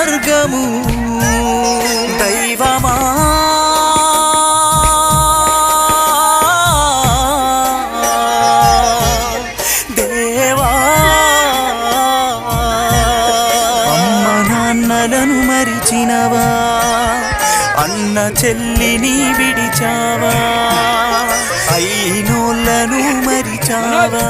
మార్గము దైవమా దేవా అమ్మ నాన్నలను మరిచినవా అన్న చెల్లిని విడిచావా అయినోళ్ళను మరిచావా